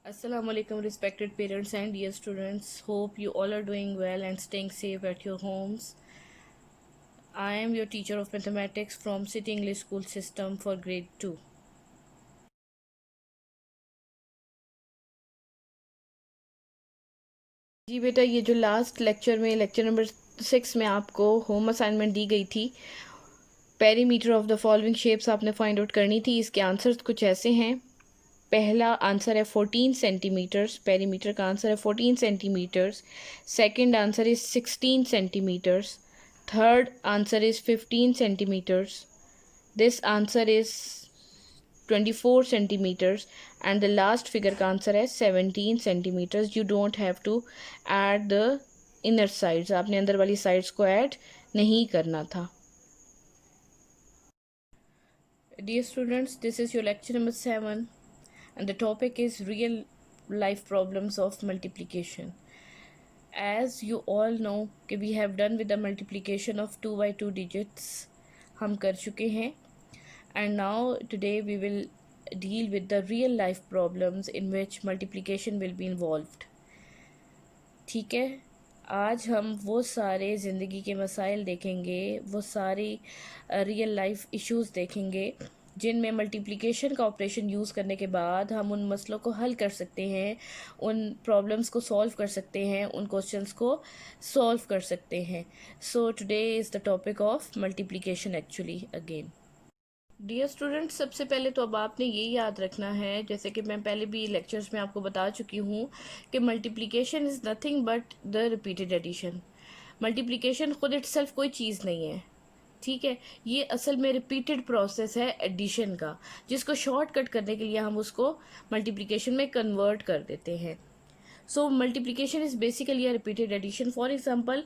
Assalamu alaikum, respected parents and dear students. Hope you all are doing well and staying safe at your homes. I am your teacher of mathematics from City English School System for grade 2. जी बेटा, ये जो last lecture number 6 में आपको home assignment दी गई थी, perimeter of the following shapes आपने find out करनी थी। इसके आंसर्स कुछ ऐसे हैं। पहला आंसर है 14 सेंटीमीटर्स, पेरीमीटर का आंसर है 14 centimetres. Second answer is 16 centimetres. Third answer is 15 centimetres. This answer is 24 centimetres and the last figure का आंसर है 17 centimetres. You don't have to add the inner sides, आपने अंदर वाली sides को add नहीं करना था। Dear students, this is your lecture number 7 and the topic is real life problems of multiplication. As you all know कि we have done with the multiplication of 2 by 2 digits, हम कर चुके हैं, and now today we will deal with the real life problems in which multiplication will be involved. ठीक है, आज हम वो सारे ज़िंदगी के मसाइल देखेंगे, वो सारी रियल लाइफ इश्यूज़ देखेंगे जिनमें मल्टीप्लिकेशन का ऑपरेशन यूज़ करने के बाद हम उन मसलों को हल कर सकते हैं, उन प्रॉब्लम्स को सॉल्व कर सकते हैं, उन क्वेश्चंस को सॉल्व कर सकते हैं। So today is the topic of multiplication actually again. Dear students, सबसे पहले तो अब आपने ये याद रखना है, जैसे कि मैं पहले भी लेक्चर्स में आपको बता चुकी हूँ कि multiplication is nothing but the repeated addition. Multiplication खुद इटसेल्फ कोई चीज़ नहीं है, ठीक है। ये असल में रिपीटेड प्रोसेस है एडिशन का, जिसको शॉर्टकट करने के लिए हम उसको मल्टीप्लिकेशन में कन्वर्ट कर देते हैं। So multiplication is basically a repeated addition. For example,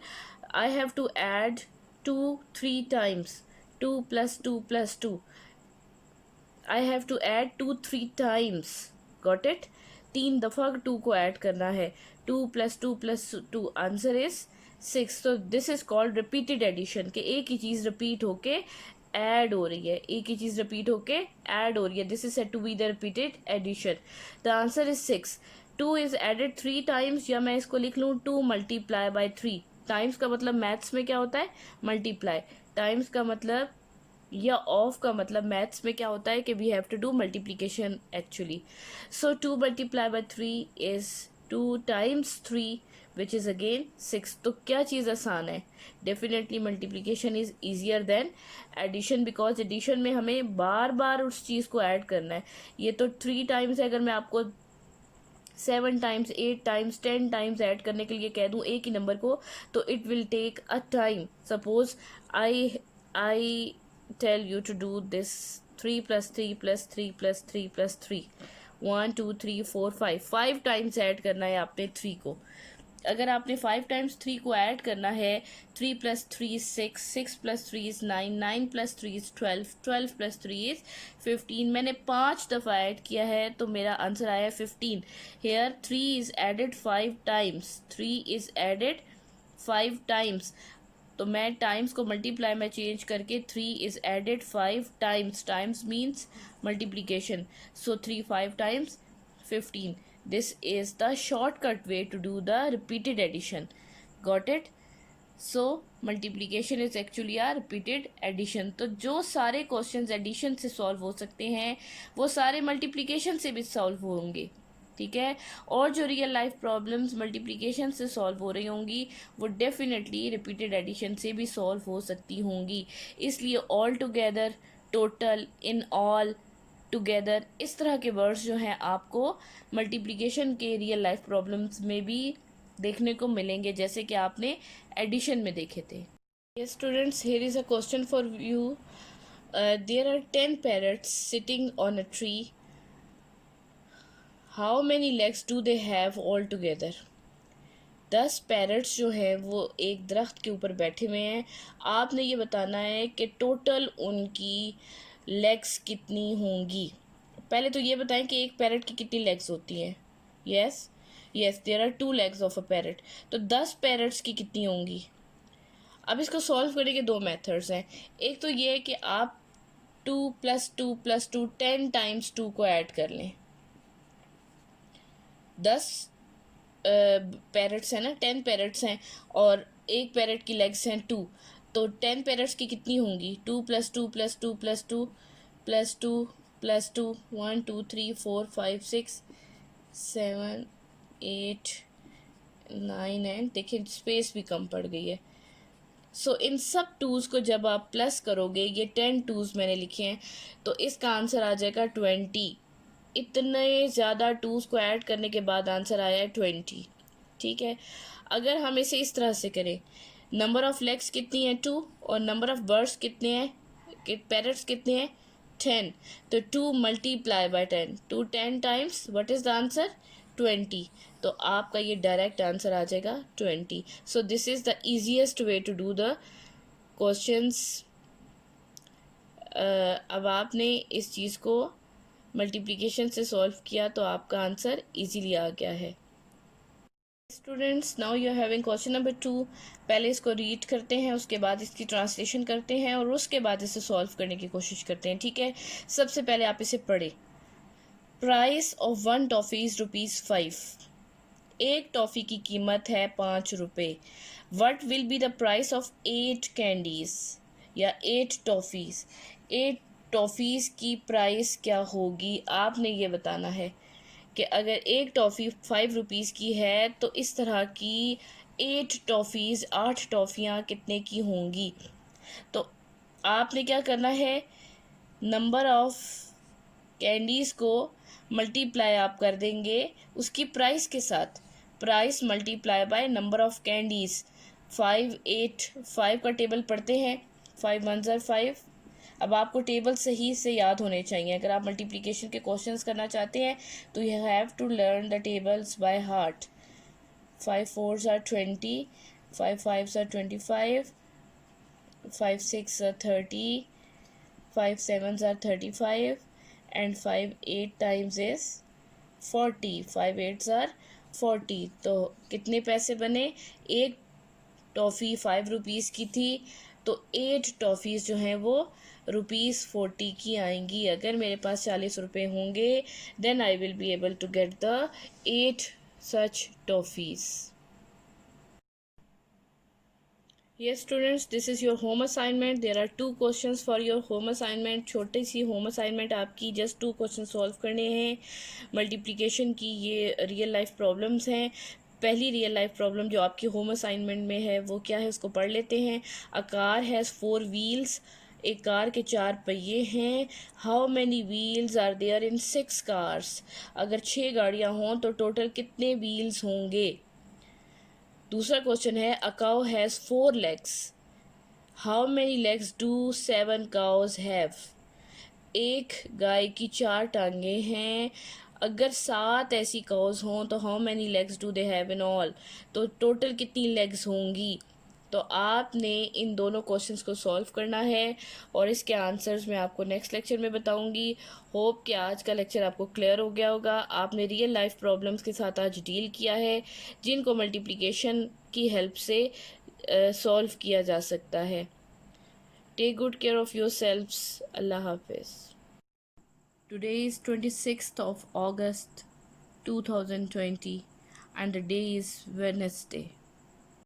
I have to add 2 3 times, 2 + 2 + 2। I have to add 2 3 times, got it. 3 दफ़ा 2 को ऐड करना है। 2 + 2 + 2 आंसर इज 6। तो this is called repeated addition, कि एक ही चीज़ रिपीट होके ऐड हो रही है, एक ही चीज़ रिपीट होके ऐड हो रही है। This is said to be the repeated addition. The answer is 6। 2 is added 3 times, या मैं इसको लिख लूँ 2 × 3। टाइम्स का मतलब मैथ्स में क्या होता है? मल्टीप्लाई। टाइम्स का मतलब या ऑफ का मतलब मैथ्स में क्या होता है कि we have to do multiplication actually. So 2 × 3 is 2 times 3 which is again 6। तो क्या चीज़ आसान है? Definitely multiplication is easier than addition, because addition में हमें बार बार उस चीज़ को ऐड करना है। ये तो 3 टाइम्स है, अगर मैं आपको 7 टाइम्स 8 टाइम्स 10 टाइम्स ऐड करने के लिए कह दूँ एक ही नंबर को, तो it will take a time. Suppose I tell you to do this 3 + 3 + 3 + 3 + 3, 1 2 3 4 5 times add करना है आपने 3 को। अगर आपने 5 टाइम्स 3 को ऐड करना है, 3 + 3 is 6, 6 + 3 is 9, 9 + 3 is 12, 12 + 3 is 15। मैंने 5 दफ़ा ऐड किया है तो मेरा आंसर आया 15। Here 3 is added 5 times, 3 is added 5 times। तो मैं टाइम्स को मल्टीप्लाई में चेंज करके 3 is added 5 times, times means multiplication. So 3 5 times 15। This is the shortcut way to do the repeated addition, got it. So multiplication is actually a repeated addition. तो जो सारे questions addition से solve हो सकते हैं वो सारे मल्टीप्लीकेशन से भी सॉल्व होंगे, ठीक है। और जो रियल लाइफ प्रॉब्लम्स मल्टीप्लिकेशन से सॉल्व हो रही होंगी वो डेफिनेटली रिपीटेड एडिशन से भी सॉल्व हो सकती होंगी। इसलिए all together, total, in all, together, इस तरह के वर्ड्स जो हैं आपको मल्टीप्लिकेशन के रियल लाइफ प्रॉब्लम्स में भी देखने को मिलेंगे, जैसे कि आपने एडिशन में देखे थे। Yes students, here is a question for you. There are 10 parrots sitting on a tree. How many legs do they have all together? 10 parrots जो हैं वो एक दरख्त के ऊपर बैठे हुए हैं। आपने ये बताना है कि टोटल उनकी लेग्स कितनी होंगी। पहले तो ये बताएं कि एक पैरट की कितनी लेग्स होती हैं। Yes yes, there are 2 legs of a parrot. तो 10 पैरट्स की कितनी होंगी? अब इसको सॉल्व करने के 2 मेथड्स हैं। एक तो ये है कि आप 2 + 2 + 2 10 टाइम्स 2 को ऐड कर लें। 10 पैरट्स हैं ना, 10 पैरट्स हैं और एक पैरट की लेग्स हैं 2, तो 10 पैरट्स की कितनी होंगी? 2 + 2 + 2 + 2 + 2 + 2 1 2 3 4 5 6 7 8 9 एंड देखिए स्पेस भी कम पड़ गई है। सो इन सब टूज़ को जब आप प्लस करोगे, ये 10 टूज़ मैंने लिखे हैं, तो इसका आंसर आ जाएगा 20। इतने ज़्यादा टूज़ को ऐड करने के बाद आंसर आया है 20। ठीक है, अगर हम इसे इस तरह से करें, नंबर ऑफ़ लेग्स कितनी है 2 और नंबर ऑफ़ बर्ड्स कितने हैं, पैरट्स कितने हैं 10, तो 2 multiply by 10, 2 10 times, what is the answer 20। तो आपका ये डायरेक्ट आंसर आ जाएगा 20। So this is the easiest way to do the questions. अब आपने इस चीज़ को मल्टीप्लिकेशन से सॉल्व किया तो आपका आंसर इजीली आ गया है। Students, now you are having question number 2। पहले इसको रीड करते हैं, उसके बाद इसकी ट्रांसलेशन करते हैं और उसके बाद इसे सॉल्व करने की कोशिश करते हैं। ठीक है, सबसे पहले आप इसे पढ़ें। Price of 1 toffee is ₹5। एक टॉफ़ी की कीमत है 5 रुपये। What will be the price of 8 candies या 8 टॉफ़ीज़। 8 टॉफ़ीज़ की प्राइस क्या होगी, आपने ये बताना है कि अगर एक टॉफ़ी 5 रुपीज़ की है तो इस तरह की 8 टॉफ़ीज़, 8 टॉफ़ियाँ कितने की होंगी। तो आपने क्या करना है, नंबर ऑफ़ कैंडीज़ को मल्टीप्लाई आप कर देंगे उसकी प्राइस के साथ, price multiply by number of candies. 5 8 5 का टेबल पढ़ते हैं, 5 1 ज़र 5। अब आपको टेबल सही से याद होने चाहिए। अगर आप मल्टीप्लिकेशन के क्वेश्चंस करना चाहते हैं तो you have to learn the tables by heart. 5 4 ज़र 20, 5 5 ज़र 25, 5 6 ज़र 30, 5 7 ज़र 35 and 5 8 times is 40, 5 8 are 40। तो कितने पैसे बने, एक टॉफ़ी 5 रुपीज़ की थी तो 8 टॉफ़ीज़ जो हैं वो ₹40 की आएंगी। अगर मेरे पास 40 रुपये होंगे then I will be able to get the 8 such toffees। Yes students, this is your home assignment. There are 2 questions for your home assignment। छोटी सी home assignment आपकी, just 2 questions solve करने हैं। मल्टीप्लिकेशन की ये रियल लाइफ प्रॉब्लम्स हैं। पहली real life problem जो आपकी होम असाइनमेंट में है वो क्या है, उसको पढ़ लेते हैं। A car has 4 wheels. एक कार के 4 पहिए हैं। How many wheels are there in 6 cars. अगर 6 गाड़ियाँ हों तो टोटल कितने व्हील्स होंगे। दूसरा क्वेश्चन है, a cow has 4 legs। How many legs do 7 cows have. एक गाय की 4 टांगें हैं। अगर 7 ऐसी काउज हों तो how many legs do they have in all. तो टोटल कितनी लेग्स होंगी। तो आपने इन दोनों क्वेश्चंस को सॉल्व करना है और इसके आंसर्स मैं आपको नेक्स्ट लेक्चर में बताऊंगी। होप कि आज का लेक्चर आपको क्लियर हो गया होगा। आपने रियल लाइफ प्रॉब्लम्स के साथ आज डील किया है जिनको मल्टीप्लिकेशन की हेल्प से सॉल्व किया जा सकता है। Take good care of your selfs. अल्लाह हाफिज़। Today is 26th of August 2020 and the day is Wednesday.